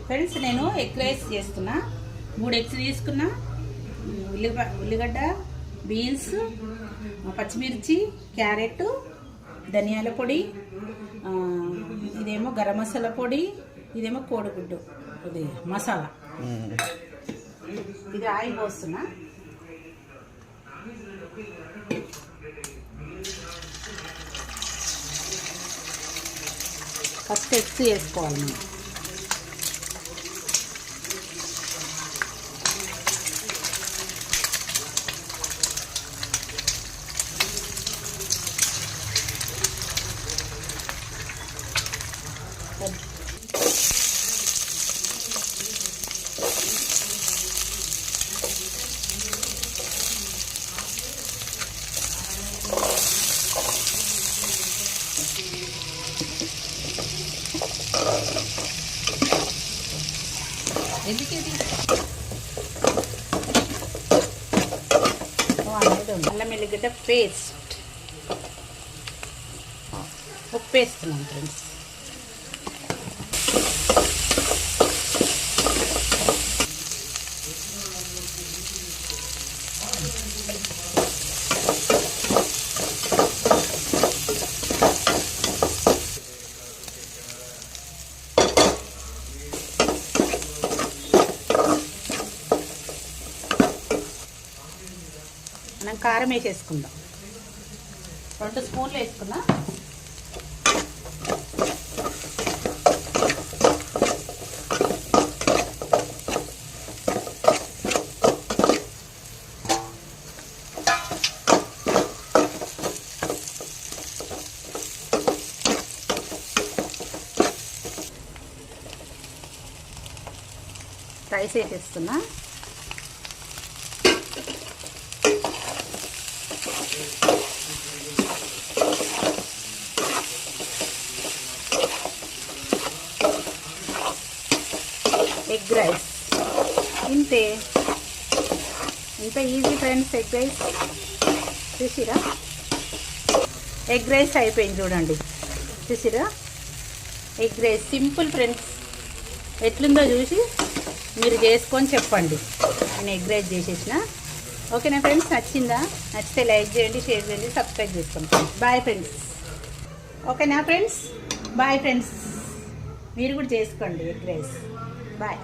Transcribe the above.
Friends, నేను egg rice చేస్తున్నా. 3 eggs తీసుకున్నా, ఉల్లిగడ్డ, బీన్స్, పచ్చిమిర్చి, క్యారెట్, ధనియాల పొడి, ఇదేమో గరం మసాలా పొడి, ఇదేమో కోడిగుడ్డు ఇది మసాలా. ఇది ఆయిల్ పోస్తున్నా. ఫస్ట్ ఎగ్స్ వేసుకోవాలి మనం. అల్లం ఎల్లిగడ్డ పేస్ట్, ఉప్పు వేస్తున్నాం ఫ్రెండ్స్. మనం కారం వేసేసుకుందాం. 2 స్పూన్లు వేసుకున్నా. రైస్ వేసేస్తున్నా. ఎగ్ రైస్ ఇంతే, ఇంత ఈజీ ఫ్రెండ్స్. ఎగ్ రైస్ చూసిరా, ఎగ్ రైస్ అయిపోయింది చూడండి. చూసిరా, ఎగ్ రైస్ సింపుల్ ఫ్రెండ్స్. ఎట్లుందో చూసి మీరు చేసుకొని చెప్పండి. నేను ఎగ్ రైస్ చేసేసిన. ఓకేనా ఫ్రెండ్స్? నచ్చిందా? నచ్చితే లైక్ చేయండి, షేర్ చేయండి, సబ్స్క్రైబ్ చేసుకోండి. Bye friends. ఓకేనా ఫ్రెండ్స్? Bye friends. మీరు కూడా చేసుకోండి ఎగ్ రైస్. బాయ్.